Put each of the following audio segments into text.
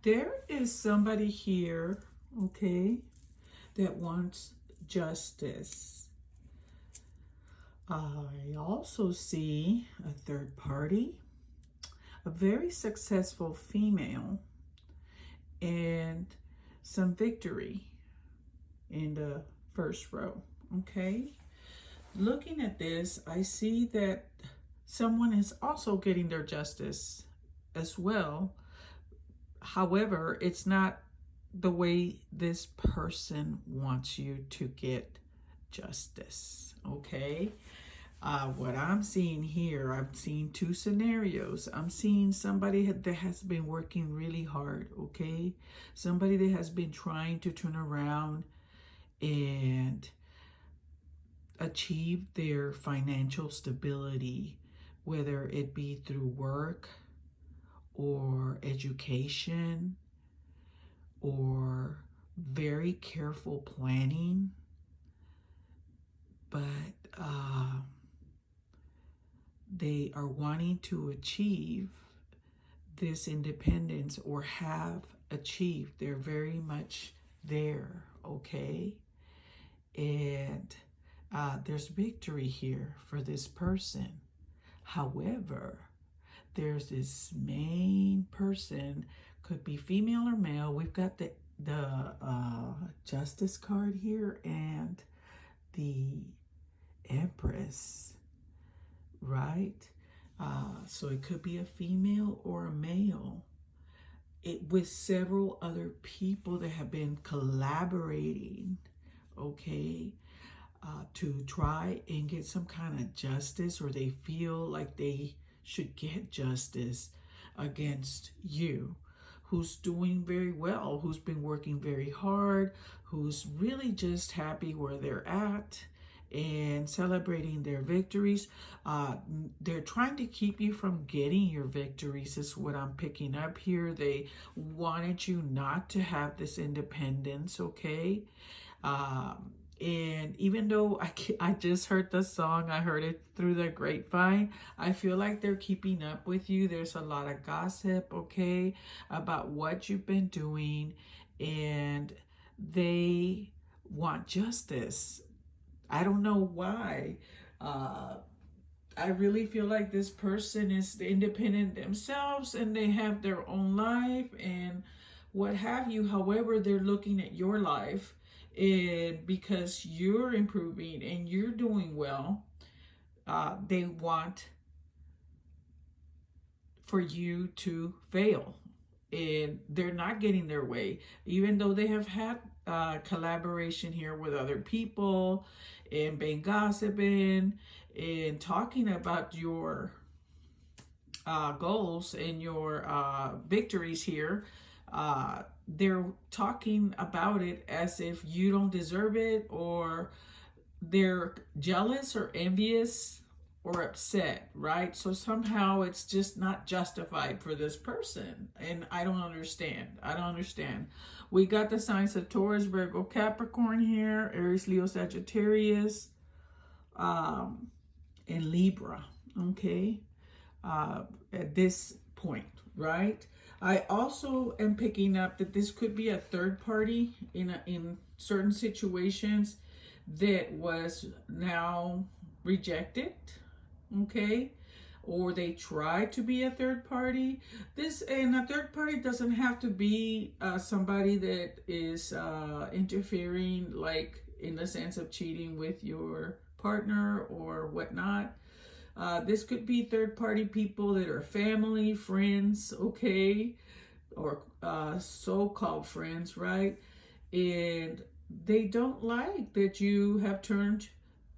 There is somebody here, okay, that wants justice. I also see a third party, a very successful female, and some victory in the first row, okay? Looking at this, I see that someone is also getting their justice as well. However, it's not the way this person wants you to get justice, okay? What I'm seeing here, I'm seeing two scenarios. I'm seeing somebody that has been working really hard, okay? Somebody that has been trying to turn around and achieve their financial stability, whether it be through work or education or very careful planning. But they are wanting to achieve this independence or have achieved. They're very much there, okay? And there's victory here for this person. However, there's this main person, could be female or male. We've got the Justice card here and the Empress, right? So it could be a female or a male. With several other people that have been collaborating, okay, to try and get some kind of justice, or they feel like they should get justice against you, who's doing very well, who's been working very hard, who's really just happy where they're at and celebrating their victories. They're trying to keep you from getting your victories is what I'm picking up here. They wanted you not to have this independence, okay? And even though I just heard the song, I heard it through the grapevine, I feel like they're keeping up with you. There's a lot of gossip, okay, about what you've been doing, and they want justice. I don't know why. I really feel like this person is independent themselves and they have their own life and what have you. However, they're looking at your life, and because you're improving and you're doing well, they want for you to fail, and they're not getting their way, even though they have had collaboration here with other people and been gossiping and talking about your goals and your victories here. They're talking about it as if you don't deserve it, or they're jealous or envious or upset, right? So somehow it's just not justified for this person. And I don't understand. We got the signs of Taurus, Virgo, Capricorn here, Aries, Leo, Sagittarius, and Libra, okay? At this point, right? I also am picking up that this could be a third party in certain situations that was now rejected, okay? Or they try to be a third party. And a third party doesn't have to be somebody that is interfering, like in the sense of cheating with your partner or whatnot. This could be third-party people that are family, friends, okay, or so-called friends, right? And they don't like that you have turned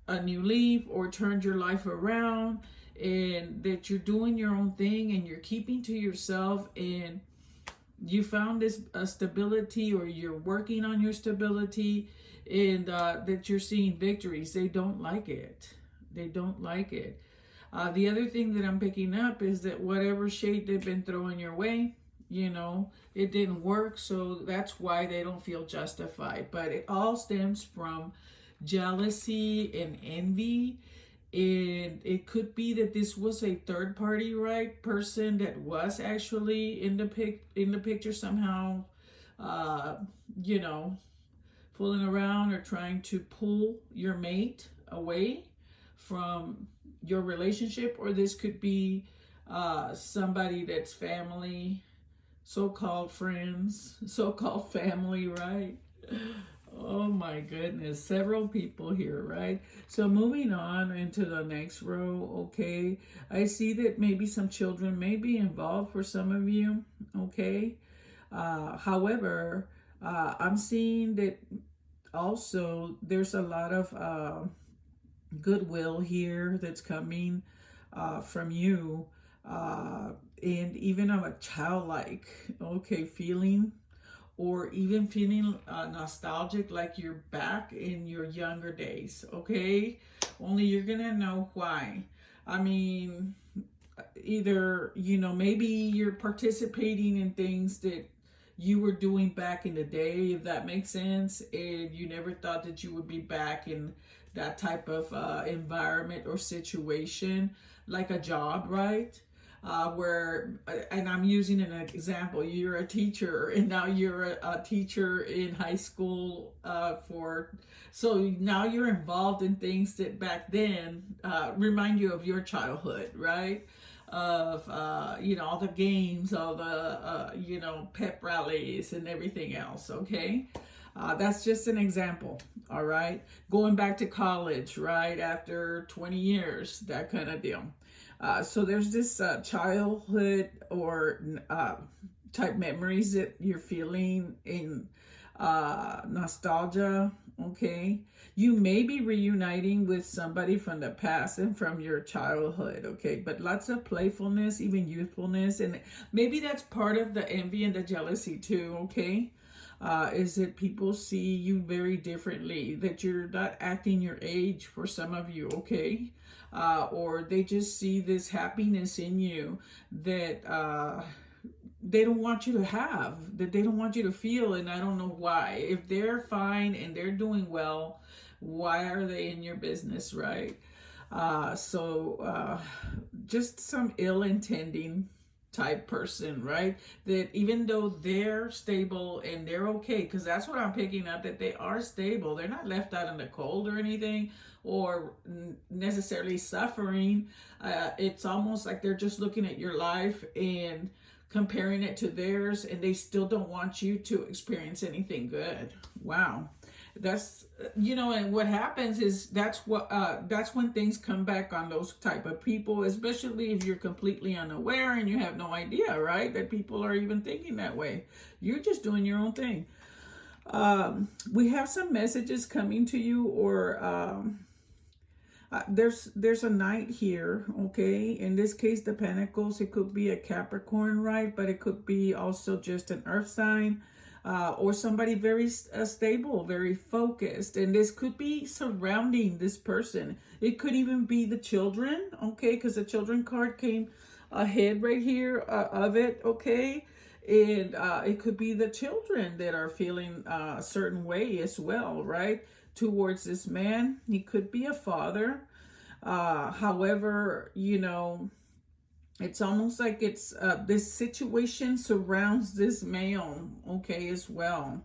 a new leaf or turned your life around, and that you're doing your own thing and you're keeping to yourself, and you found this stability, or you're working on your stability, and that you're seeing victories. They don't like it. They don't like it. The other thing that I'm picking up is that whatever shade they've been throwing your way, you know, it didn't work. So that's why they don't feel justified. But it all stems from jealousy and envy And it could be that this was a third party, right, person that was actually in the picture somehow, uh, you know, fooling around or trying to pull your mate away from your relationship. Or this could be somebody that's family, so-called friends, so-called family, right? Oh my goodness, several people here, right? So moving on into the next row, okay? I see that maybe some children may be involved for some of you, okay? However, I'm seeing that also there's a lot of goodwill here that's coming from you, and even of a childlike, okay, feeling, or even feeling nostalgic, like you're back in your younger days, okay? Only you're gonna know why. I mean, either, maybe you're participating in things that you were doing back in the day, if that makes sense, and you never thought that you would be back in that type of environment or situation, like a job, right? Where, and I'm using an example, you're a teacher and now you're a teacher in high school, so now you're involved in things that back then remind you of your childhood, right? Of, all the games, all the, pep rallies and everything else, okay? That's just an example, all right? Going back to college, right? After 20 years, that kind of deal. So there's this childhood or type memories that you're feeling in nostalgia, okay? You may be reuniting with somebody from the past and from your childhood, okay? But lots of playfulness, even youthfulness, and maybe that's part of the envy and the jealousy too, okay? Is that people see you very differently, that you're not acting your age for some of you, okay? Or they just see this happiness in you that they don't want you to have, that they don't want you to feel, and I don't know why. If they're fine and they're doing well, why are they in your business, right? So just some ill-intending type person, right? That even though they're stable and they're okay, because that's what I'm picking up, that they are stable. They're not left out in the cold or anything, or necessarily suffering. It's almost like they're just looking at your life and comparing it to theirs, and they still don't want you to experience anything good. Wow. That's, and what happens is that's when things come back on those type of people, especially if you're completely unaware and you have no idea, right, that people are even thinking that way. You're just doing your own thing. We have some messages coming to you, or there's a knight here, okay? In this case, the Pentacles, it could be a Capricorn, right? But it could be also just an earth sign, or somebody very stable, very focused. And this could be surrounding this person. It could even be the children, okay? Because the children card came ahead right here of it, okay? And it could be the children that are feeling a certain way as well, right? Towards this man. He could be a father. However, it's almost like it's this situation surrounds this male, okay, as well.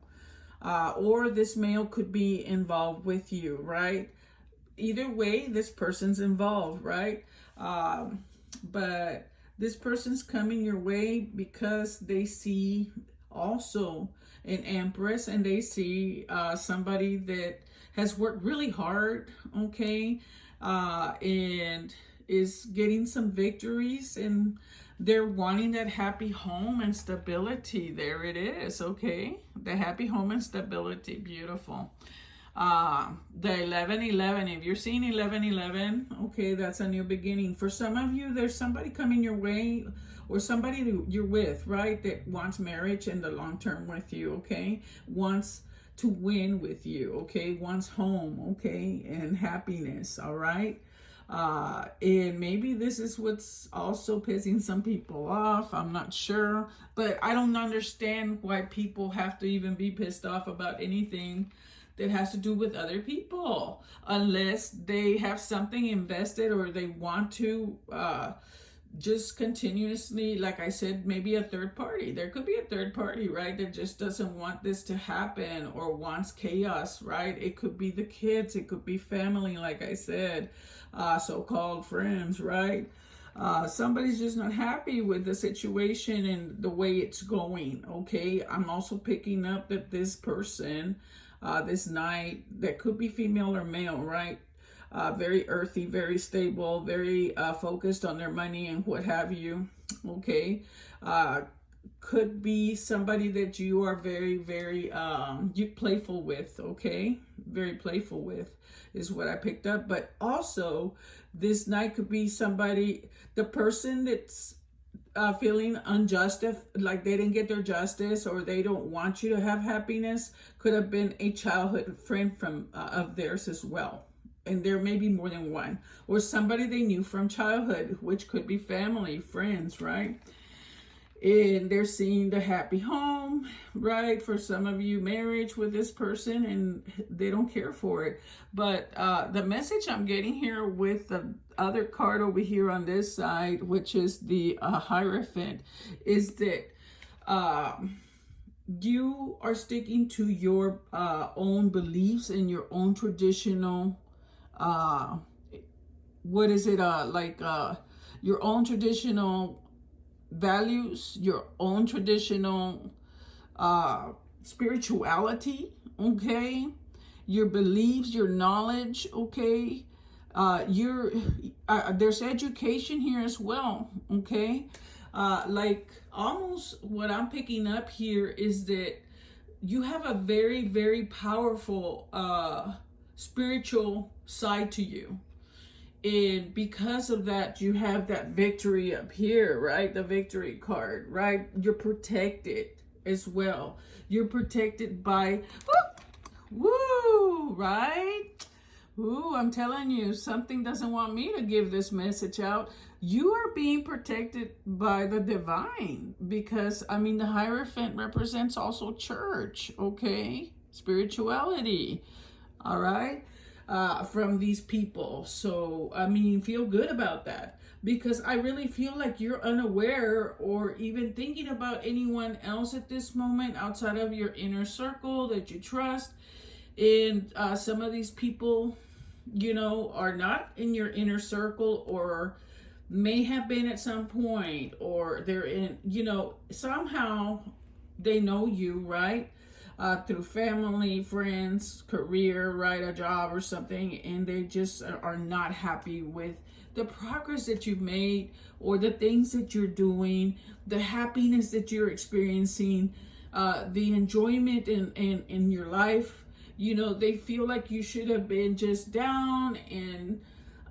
Or this male could be involved with you, right? Either way, this person's involved, right? But this person's coming your way because they see also an Empress, and they see somebody that has worked really hard, okay, and is getting some victories, and they're wanting that happy home and stability. There it is, okay? The happy home and stability, beautiful. The 1111, if you're seeing 1111, okay, that's a new beginning. For some of you, there's somebody coming your way, or somebody that you're with, right, that wants marriage in the long term with you, okay? Wants to win with you, okay? Wants home, okay? And happiness, all right? And maybe this is what's also pissing some people off. I'm not sure, but I don't understand why people have to even be pissed off about anything that has to do with other people, unless they have something invested or they want to just continuously, like I said, maybe a third party. There could be a third party, right, that just doesn't want this to happen or wants chaos, right? It could be the kids, it could be family, like I said, so-called friends, right? Somebody's just not happy with the situation and the way it's going, okay? I'm also picking up that this person, this knight, that could be female or male, right? Very earthy, very stable, very focused on their money and what have you, okay? Could be somebody that you are very, very playful with, okay? Very playful with is what I picked up. But also, this night could be somebody, the person that's feeling unjust, like they didn't get their justice or they don't want you to have happiness, could have been a childhood friend from of theirs as well. And there may be more than one, or somebody they knew from childhood, which could be family, friends, right? And they're seeing the happy home, right? For some of you, marriage with this person, and they don't care for it. But the message I'm getting here with the other card over here on this side, which is the Hierophant, is that you are sticking to your own beliefs and your own traditional your own traditional values, your own traditional spirituality, okay? Your beliefs, your knowledge, okay? There's education here as well, okay? Like almost what I'm picking up here is that you have a very, very powerful spiritual side to you. And because of that, you have that victory up here, right? The victory card, right? You're protected as well. You're protected by, woo, right? Ooh, I'm telling you, something doesn't want me to give this message out. You are being protected by the divine because, I mean, the Hierophant represents also church, okay? Spirituality, all right? From these people. So, I mean, feel good about that because I really feel like you're unaware or even thinking about anyone else at this moment outside of your inner circle that you trust. And some of these people, you know, are not in your inner circle or may have been at some point, or they're in, you know, somehow they know you, right? Through family, friends, career, right, a job or something, and they just are not happy with the progress that you've made or the things that you're doing, the happiness that you're experiencing, the enjoyment in your life. You know, they feel like you should have been just down and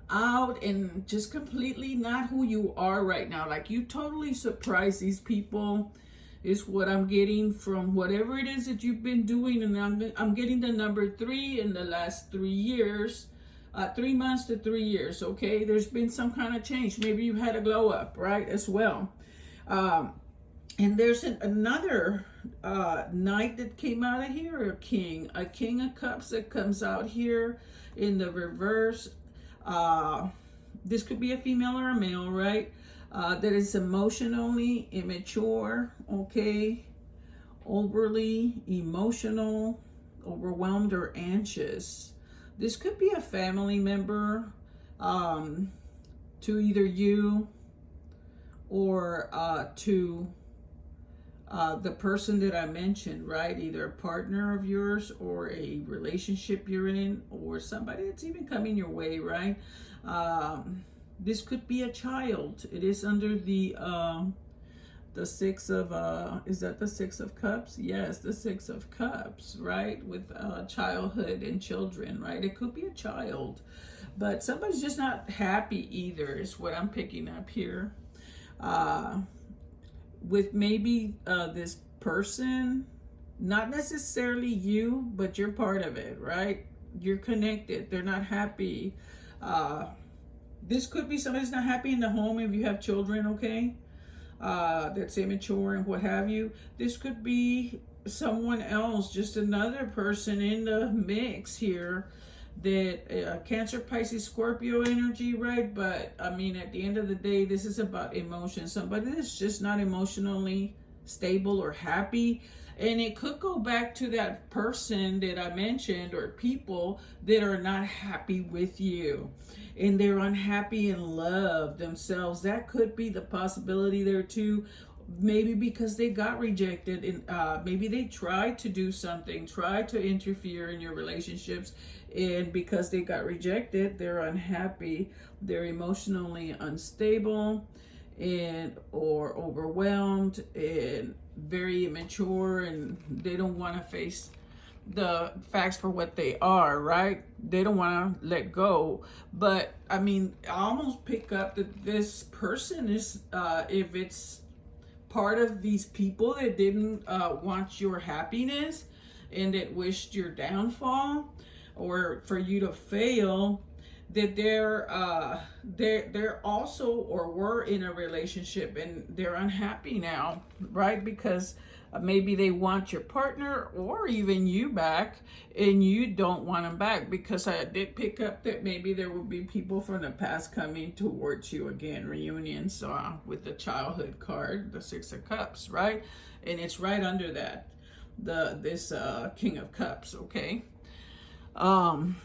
out and just completely not who you are right now. Like you totally surprise these people is what I'm getting from whatever it is that you've been doing. And I'm getting the number 3 in the last 3 years, 3 months to 3 years, okay? There's been some kind of change. Maybe you had a glow up, right, as well. And there's another knight that came out of here, a king of cups that comes out here in the reverse. This could be a female or a male, right? That is emotionally immature, okay? Overly emotional, overwhelmed, or anxious. This could be a family member to either you or to the person that I mentioned, right? Either a partner of yours or a relationship you're in or somebody that's even coming your way, right? This could be a child. It is under the 6 of, is that the 6 of Cups? Yes, the 6 of Cups, right? With childhood and children, right? It could be a child, but somebody's just not happy either is what I'm picking up here. With maybe this person, not necessarily you, but you're part of it, right? You're connected. They're not happy. This could be somebody's not happy in the home if you have children, okay? That's immature and what have you. This could be someone else, just another person in the mix here, that Cancer, Pisces, Scorpio energy, right? But I mean, at the end of the day, this is about emotion. Somebody that's just not emotionally stable or happy. And it could go back to that person that I mentioned, or people that are not happy with you and they're unhappy in love themselves. That could be the possibility there too. Maybe because they got rejected, and maybe they tried to do something, tried to interfere in your relationships, and because they got rejected, they're unhappy, they're emotionally unstable, and or overwhelmed, and very immature, and they don't want to face the facts for what they are, right? They don't want to let go. But I mean, I almost pick up that this person is, if it's part of these people that didn't want your happiness and that wished your downfall or for you to fail, that they're also or were in a relationship and they're unhappy now, right? Because maybe they want your partner or even you back, and you don't want them back, because I did pick up that maybe there will be people from the past coming towards you again, reunions, with the childhood card, the Six of Cups, right? And it's right under that, this King of Cups, okay? I'm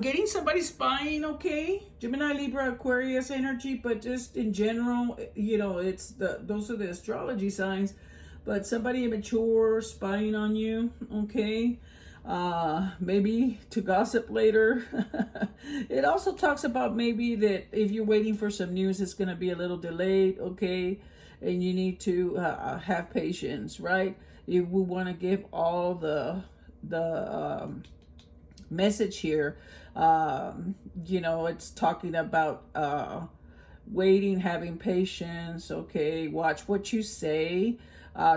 getting somebody spying, okay? Gemini, Libra, Aquarius energy, but just in general, you know, it's those are the astrology signs. But somebody immature spying on you, okay? Maybe to gossip later. It also talks about maybe that if you're waiting for some news, it's going to be a little delayed, okay? And you need to have patience, right? If we want to give all the message here, you know, it's talking about waiting, having patience, okay? Watch what you say.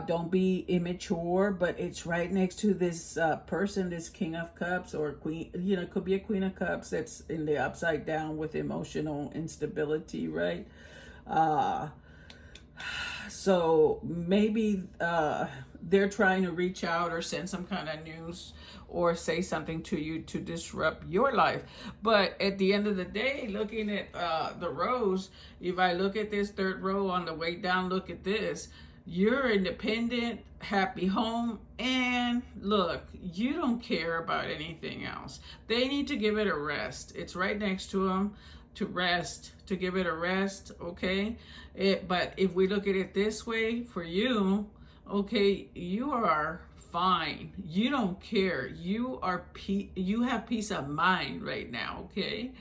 Don't be immature, but it's right next to this person, this King of Cups, or Queen, you know, it could be a Queen of Cups that's in the upside down with emotional instability, right? So maybe they're trying to reach out or send some kind of news or say something to you to disrupt your life. But at the end of the day, looking at the rows, if I look at this third row on the way down, look at this. You're independent, happy home, and look, you don't care about anything else. They need to give it a rest. It's right next to them, to rest, to give it a rest, okay? But if we look at it this way, for you, okay, you are fine. You don't care. You have peace of mind right now, okay?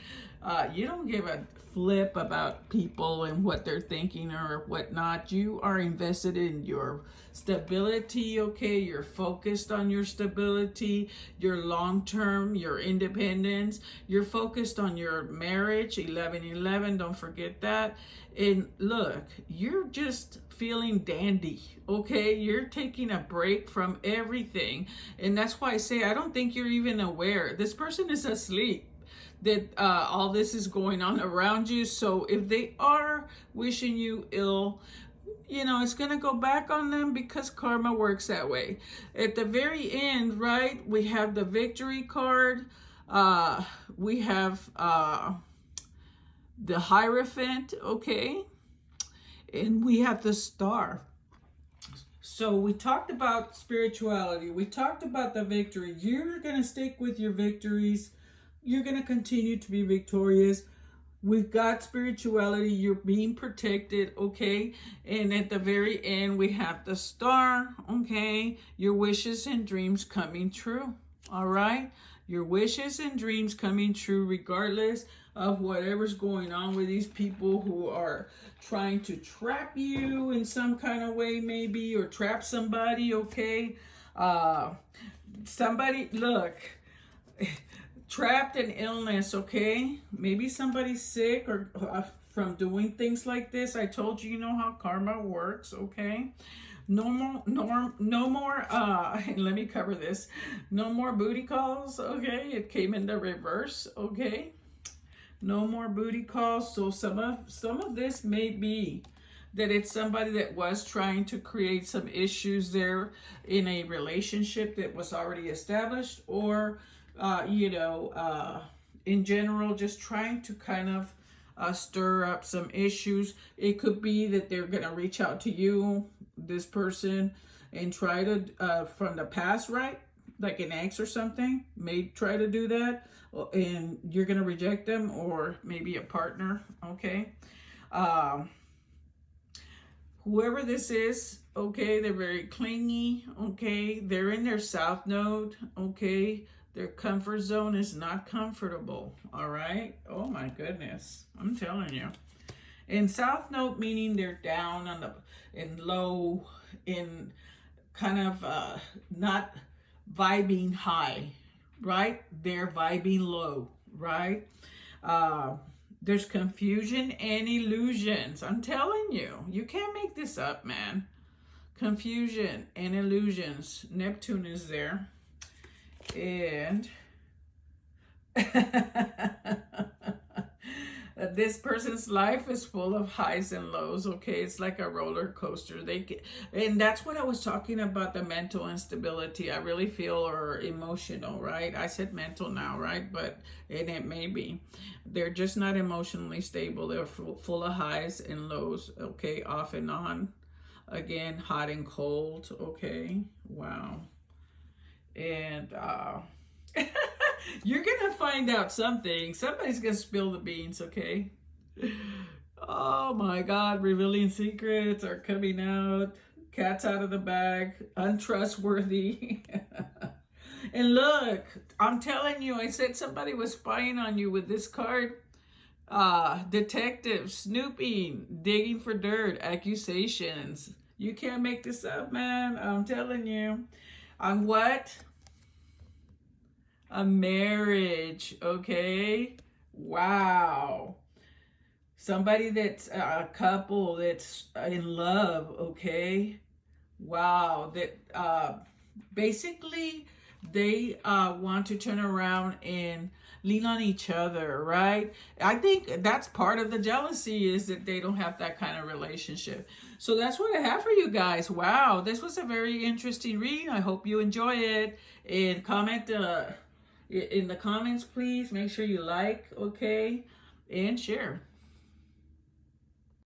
You don't give a flip about people and what they're thinking or whatnot. You are invested in your stability, okay? You're focused on your stability, your long-term, your independence. You're focused on your marriage, 11-11, don't forget that. And look, you're just feeling dandy, okay? You're taking a break from everything. And that's why I say, I don't think you're even aware. This person is asleep that all this is going on around you. So if they are wishing you ill, you know, it's going to go back on them, because karma works that way. At the very end, right, we have the Victory card. We have the Hierophant, okay? And we have the Star. So we talked about spirituality. We talked about the victory. You're going to stick with your victories. You're going to continue to be victorious. We've got spirituality. You're being protected, okay? And at the very end, we have the Star, okay? Your wishes and dreams coming true, all right? Your wishes and dreams coming true regardless of whatever's going on with these people who are trying to trap you in some kind of way, maybe, or trap somebody, okay? Somebody, look, trapped in illness, okay? Maybe somebody's sick or from doing things like this. I told you, you know how karma works, okay? No more, let me cover this. No more booty calls, okay? It came in the reverse, okay? No more booty calls. So some of this may be that it's somebody that was trying to create some issues there in a relationship that was already established, or in general, just trying to kind of stir up some issues. It could be that they're going to reach out to you, this person, and try to, from the past, right? Like an ex or something, may try to do that, and you're going to reject them, or maybe a partner, okay? Whoever this is, okay, they're very clingy, okay? They're in their south node, okay? Their comfort zone is not comfortable, all right? Oh my goodness, I'm telling you. In south node, meaning they're down on in low, in kind of not vibing high, right? They're vibing low, right? There's confusion and illusions. I'm telling you, you can't make this up, man. Confusion and illusions. Neptune is there. And this person's life is full of highs and lows, okay? It's like a roller coaster. And that's what I was talking about, the mental instability. I really feel, or emotional, right? I said mental now, right? But and it may be. They're just not emotionally stable. They're full of highs and lows, okay? Off and on. Again, hot and cold, okay? Wow. And you're gonna find out something. Somebody's gonna spill the beans, okay? Oh my God, revealing secrets are coming out. Cat's out of the bag. Untrustworthy. And look, I'm telling you, I said somebody was spying on you with this card. Detective, snooping, digging for dirt, accusations. You can't make this up, man. I'm telling you. On what? A marriage, okay? Wow. Somebody that's a couple that's in love, okay? Wow. That basically they want to turn around and lean on each other, right? I think that's part of the jealousy, is that they don't have that kind of relationship. So that's what I have for you guys. Wow, this was a very interesting reading. I hope you enjoy it. And comment in the comments, please. Make sure you like, okay, and share.